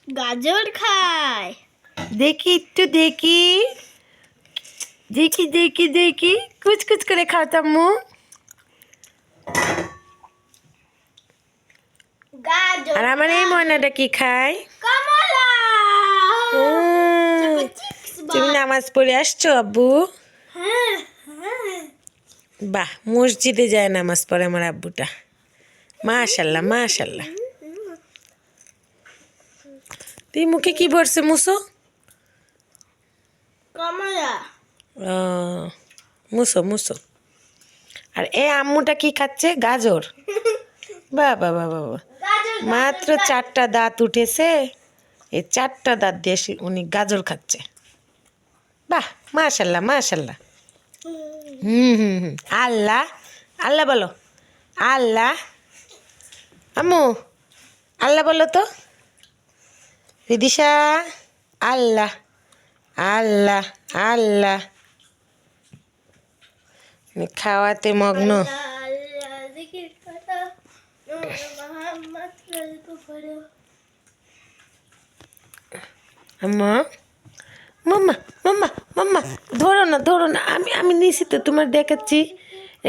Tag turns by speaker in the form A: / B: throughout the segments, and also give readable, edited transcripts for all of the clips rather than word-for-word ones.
A: গাজর খায়।
B: দেখি একটু দেখি দেখি দেখি দেখি কুচকুচ করে খাও তাম্মু।
A: গাজর
B: আর আমার এই ময়নাটা কি খায়?
A: কমলা।
B: তুমি নামাজ পড়ে আসছো আব্বু?
A: হ্যাঁ হ্যাঁ।
B: বাহ, মসজিদে যায় নামাজ পড়ে আমার আব্বুটা। মাশাল্লাহ মাশাল্লাহ। তুই মুখে কি ভরছে মুসো?
A: কমলা।
B: ও, মুসো মুসো। আর এ আম্মুটা কি খাচ্ছে? গাজর। বাহ বাহ বাহ বাহ বাহ।
A: গাজর
B: মাত্র 4টা দাঁত উঠেছে, এই 4টা দাঁত দিয়ে উনি গাজর খাচ্ছে। বাহ, মাশাল্লাহ মাশাল্লাহ। হুম হুম হুম। আল্লাহ আল্লাহ বলো। আল্লাহ। আম্মু আল্লাহ বলো তো। রিদিশা আল্লাহ আল্লাহ আল্লাহ। খাওয়াতে মগ্ন।
A: আল্লাহ জিকির করো, মুহাম্মদ গল্প পড়ো।
B: আম্মা মাম্মা মাম্মা মাম্মা, ধরো না ধরো না, আমি আমি নিছি তো, তোমার দেখাচ্ছি।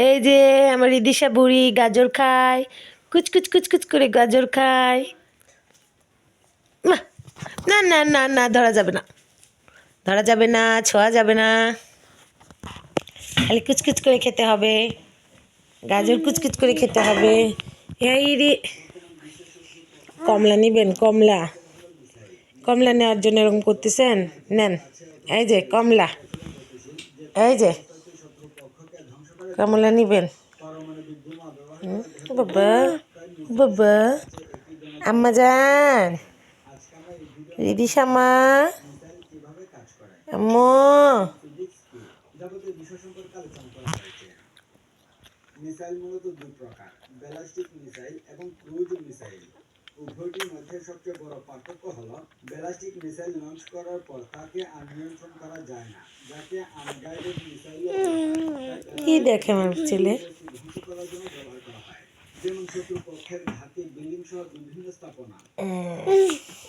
B: এই যে আমার রিদিশা বুড়ি গাজর খায়, কুচকুচ কুচকুচ করে গাজর খায়। মা, না না না না, ধরা যাবে না, ধরা যাবে না, ছোঁয়া যাবে না, খালি কুচকুচ করে খেতে হবে, গাজর কুচকুচ করে খেতে হবে। এই রে, কমলা নিবেন? কমলা, কমলা নেওয়ার জন্য এরকম করতেছেন? নেন, এই যে কমলা, এই যে কমলা নিবেন। বাবা বাবা, আম্মা যান, রিদিশা মা, আম্মু।
C: মিসাইল মূলত দুই প্রকার, ব্যালিস্টিক মিসাইল এবং ক্রুজ মিসাইল। উভয়টির মধ্যে সবচেয়ে বড় পার্থক্য হলো ব্যালিস্টিক মিসাইল লঞ্চ করার পর তাকে আর নিয়ন্ত্রণ করা যায় না, যাকে আনগাইডেড মিসাইল
B: কি দেখে আমার ছেলে?
C: ধ্বংস করার জন্য ব্যবহার করা হয়, যেমন শত্রুপক্ষের ঘাঁটি, বিল্ডিং সহ বিভিন্ন স্থাপনা।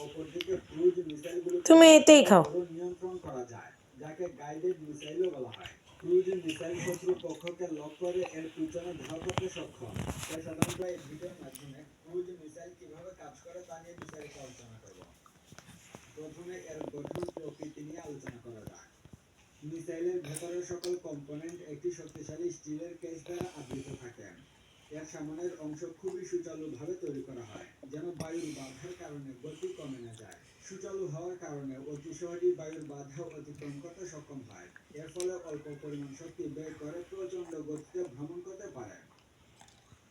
C: অপরদিকে ক্রুজ মিসাইলগুলো
B: তুমি এটাই খাও।
C: নিয়ন্ত্রণ করা যায়, যাকে গাইডেড মিসাইলও বলা হয়। ক্রুজ মিসাইল শত্রুপক্ষকে লক করে এর পিছনে ধাওয়া করতে সক্ষম। তাই সাধারণত এই ভিডিওর মাধ্যমে ক্রুজ মিসাইল কিভাবে কাজ করে তা নিয়ে বিস্তারিত আলোচনা করব। প্রথমে এর গঠন প্রকৃতি নিয়ে আলোচনা করা যাক। মিসাইলের ভেতরের সকল কম্পোনেন্ট একটি শক্তিশালী স্টিলের কেস দ্বারা আবৃত থাকে। এর সামনের অংশ খুবই সুচালুভাবে তৈরি করা হয়, যেন বায়ুর বাধার কারণে গতি কমে না যায়। সুচালু হওয়ার কারণে অতি সহজেই বায়ুর বাধা অতিক্রম করতে সক্ষম হয়। এর ফলে অল্প পরিমাণ শক্তি ব্যয় করে প্রচণ্ড গতিতে ভ্রমণ করতে পারে।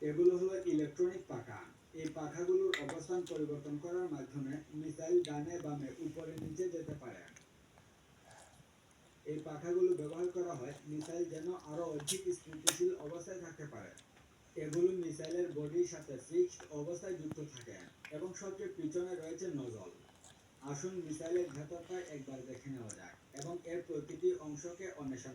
C: এগুলো হলো ইলেকট্রনিক পাখা। এই পাখাগুলোর অবস্থান পরিবর্তন করার মাধ্যমে মিসাইল ডানে বামে উপরে নিচে যেতে পারে। এই পাখাগুলো ব্যবহার করা হয় মিসাইল যেন আরো অধিক স্থিতিশীল অবস্থায় থাকতে পারে। এগুলো মিসাইলের বডির সাথে ফিক্সড অবস্থায় যুক্ত থাকে এবং সবচেয়ে পিছনে রয়েছে নজল। আসুন মিসাইলের ভেতরটা একবার দেখে নেওয়া যাক এবং এর প্রতিটি অংশকে অন্বেষণ